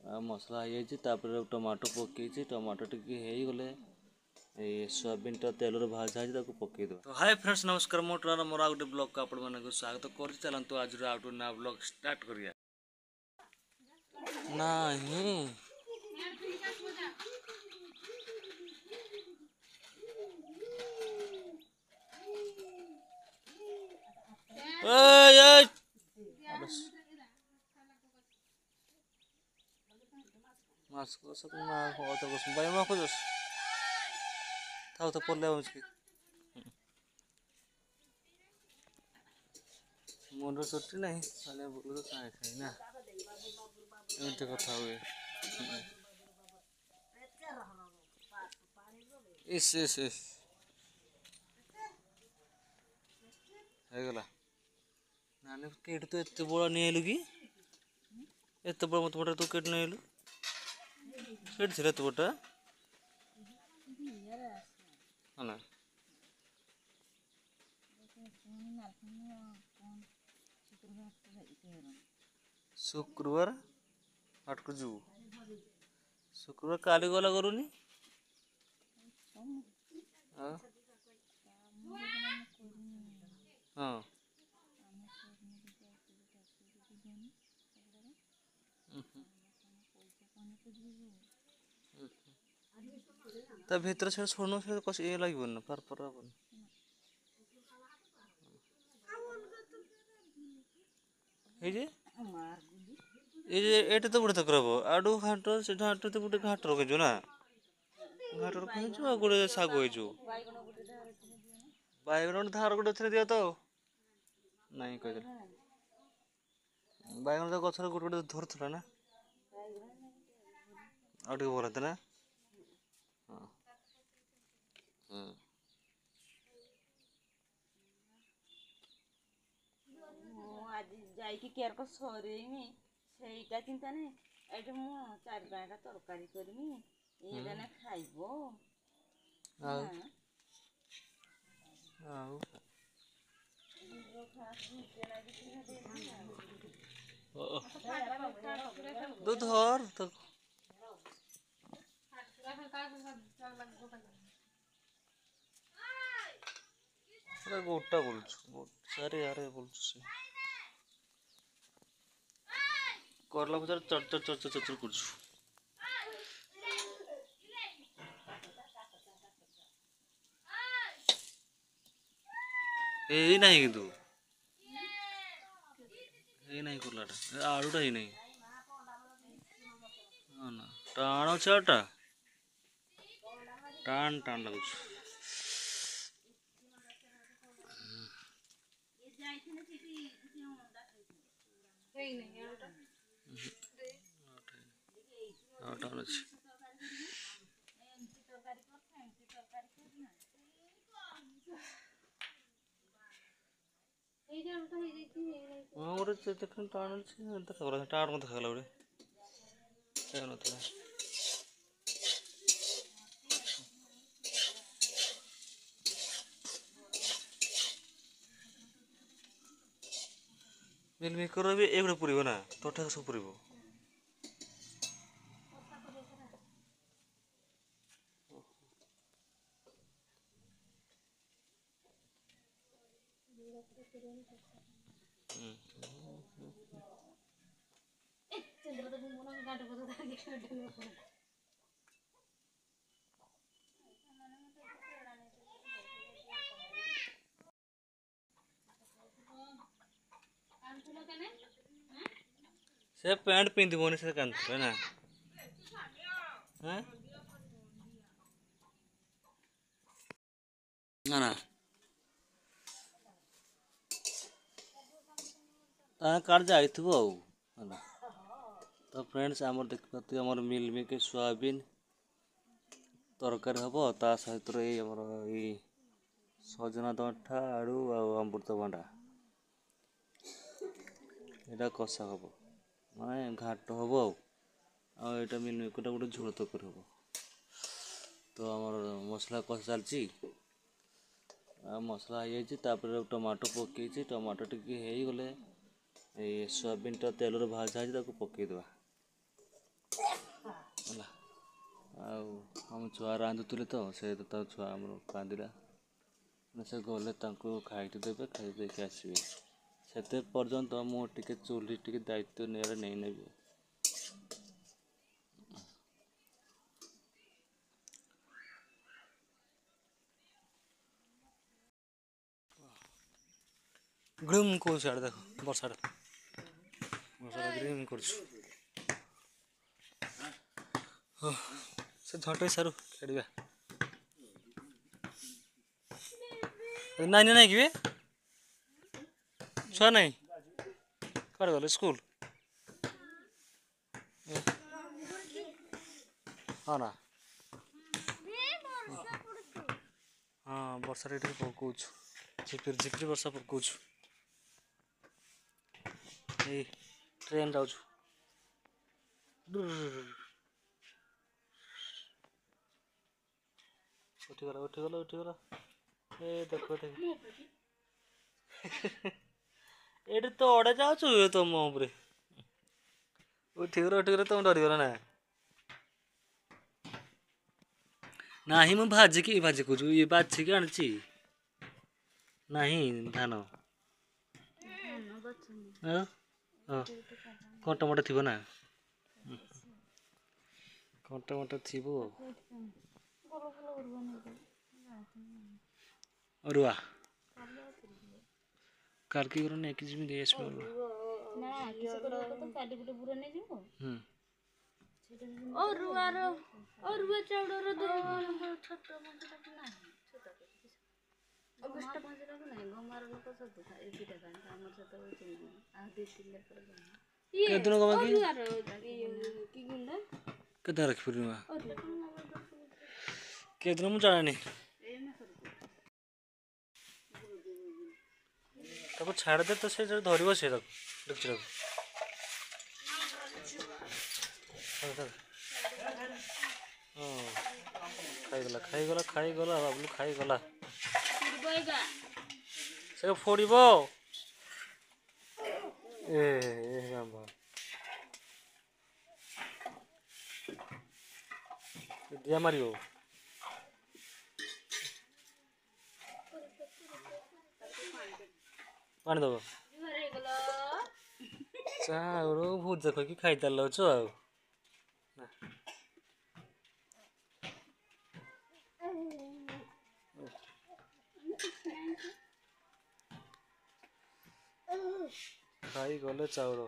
मसला हो tomato पकई tomato T गले सोयाबीन टा तेल भाजा पकईद। तो हाय फ्रेंड्स नमस्कार मोटर मोर आ गोटे ब्लॉग को आपण मानक स्वागत कर चलतु आज आउट ना ब्लॉग स्टार्ट करिया नहीं masuk mah kalau terus bayar mah khusus tahu tak perlu mesti mundur cuti nih soalnya bulu tuh saya nah ini juga tahu ya is ହେଇଗଲା ନାନୀ କେଠି ତ ଏତେ ବଡ଼ ନେଇ ଆଇଲୁ କି ଏତେ ବଡ଼ ମତେ ବଡ଼ ତୁ କେଠି ନେଇ ଆଇଲୁ କେଠି ଥିଲା ଏତେ ବଡ଼ଟା ହେଲା शुक्रवार हाट को जीव शुक्रवार काली गला करूनी हाँ हाँ ता भीतर से छोड़नो से कुछ ये लगी बन पर बन ये जे एटे तो बुढ़े तक रहबो आडू घाट से घाट तो बुढ़े घाट रखे जो ना घाट रखे जो गुड़े साग होई जो बैगन धार गुड़े थरे दिया तो नहीं कह दे बैगन तो गछर गुड़े गुड़े धर थला ना आडू बोला था ना हां आज जाइकी केयर को सरेमी सेटा चिंता नहीं एटे मु चार पाँचटा तरकारी करमी एटा ना खाइबो दूध और तो अरे गोटा बोलछु सारे यार बोलछु से करला भजर चर करछु ए नहीं किंतु ए नहीं करलाटा आलूटा ही नहीं हां ना टाण छटा टाण टाण लागुछ टाण अछि और से देखन टाण अछि त खबर टाण मत खला बड़े क्या नथला मिल मेकर भी एक पुरीबो ना तोठा सब पुरीबो से पैंट पिंधबोनी से कांत ना हैं ना ता काट जाइथबो होला तो फ्रेंड्स आमर देखते आमर मिल मेके सोयाबीन तरकारी हम ता सहित आमर ये सजना दंठा आड़ू अमृतभंडा यहाँ कषा हम माने घाट हम आटा मिल मेकर गोटे झोल तक हम तो आमर मसला कषा चलची मसला हो टमाटो पकई टमाटो टी गले सोयाबीन टा तेल भाजा पकईदे ହେଲା ଆଉ ଆମ ଛୁଆ ରାନ୍ଧୁଥିଲେ ତ ସେ ତା ଛୁଆ ଆମର କାନ୍ଦିଲା ସେ ଗଲେ ତାଙ୍କୁ ଖାଇକି ଦେବେ ଖାଇ ଦେଇକି ଆସିବେ ସେତେ ପର୍ଯ୍ୟନ୍ତ ମୁଁ ଟିକେ ଚୁଲି ଟିକେ ଦାୟିତ୍ୱ ନେଇନେବି। ଗ୍ରୁମ୍ କହୁଛି ଆଡ଼େ ଦେଖ ବର୍ଷାଟା ଗ୍ରୁମ୍ କରୁଛୁ ସେ ଝଟେଇ ସାରୁ ଖେଳିବା ନାଇଁ ନାଇଁ କି ଛୁଆ ନାଇଁ କୁଆଡ଼େ ଗଲେ ସ୍କୁଲ ହଁ ନା ହଁ ବର୍ଷାରେ ଟିକେ ପକଉଛୁ ଝିପିରି ଝିପିରି ବର୍ଷା ପକଉଛୁ ଏଇ ଟ୍ରେନ୍ ଯାଉଛୁ ଉଠିଗଲା ଉଠିଗଲା ଉଠିଗଲା ଏ ଦେଖ ଦେଖ ଏଠି ତ ଅଡ଼େ ଯାଉଛୁ ତମ ଉପରେ ଉଠିଗଲା ତମ ଡରିଗଲା ନା ନାହିଁ ମୁଁ ଭାଜି କହୁଛୁ ଇଏ ବାଛିକି ଆଣିଛି ନାହିଁ ଧାନ କଣ୍ଟା ମଣ୍ଟା ଥିବ ନା କଣ୍ଟା ମଣ୍ଟା ଥିବ ଅରୁଆ କାଲକି ଗର ନେଇକି ଯିବି ଦେଇ ଆସିବି ଅରୁଆ ଚାଉଳର କେତେ ରଖିପାରିବା କେତେ ମୁଁ ଜାଣିନି ତାକୁ ଛାଡ଼ିଦେ ତ ସେ ଧରିବ ସେ ତାକୁ ଡେକ୍ଚିଟାକୁ ହଁ ଖାଇଗଲା ଖାଇଗଲା ଖାଇଗଲା ବାବୁଲୁ ଖାଇଗଲା ସେ ଫୋଡ଼ିବ ଏ ଦିଆ ମାରିବ ପାଣି ଦବ ଚାଉଳ ଭୁଜା କରିକି ଖାଇଚାଲୁଛ ଆଉ ଖାଇଗଲେ ଚାଉଳ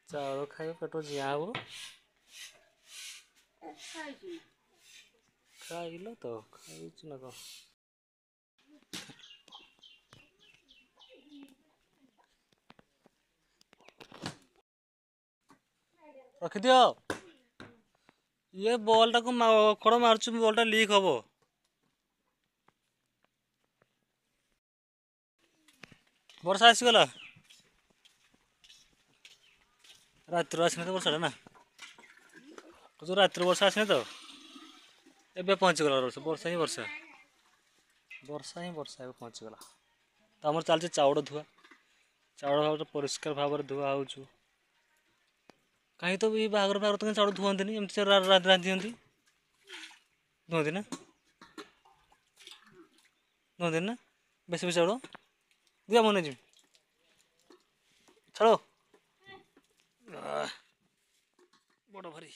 ଚାଉଳ ଖାଇବ ପେଟ ଜିଆ ହବ ଖାଇଲ ତ ଖାଇଛୁ ନା କଣ ରଖିଦିଅ ଇଏ ବଲ୍ଟାକୁ ଖଡ଼ ମାରୁଛୁ ବଲ୍ଟା ଲିକ୍ ହବ ବର୍ଷା ଆସିଗଲା ରାତିରୁ ଆସିନି ତ ବର୍ଷାଟା ନା ରାତିରୁ ବର୍ଷା ଆସିନି ତ ଏବେ ପହଞ୍ଚିଗଲା ବର୍ଷା ହିଁ ବର୍ଷା ଏବେ ପହଞ୍ଚିଗଲା ତ ଆମର ଚାଲିଛି ଚାଉଳ ଧୁଆ ଚାଉଳ ଭାବରେ ପରିଷ୍କାର ଭାବରେ ଧୁଆ ହେଉଛୁ କାହିଁ ତ ଏଇ ବାହାଘର ତ ଚାଉଳ ଧୁଅନ୍ତିନି ଏମିତି ରାନ୍ଧନ୍ତି ଧୁଅନ୍ତି ନା ବେଶୀ ବେଶୀ ଚାଉଳ ଦିଆ ମନେ ଯିବି ଛାଡ଼ ବଡ଼ ଭାରି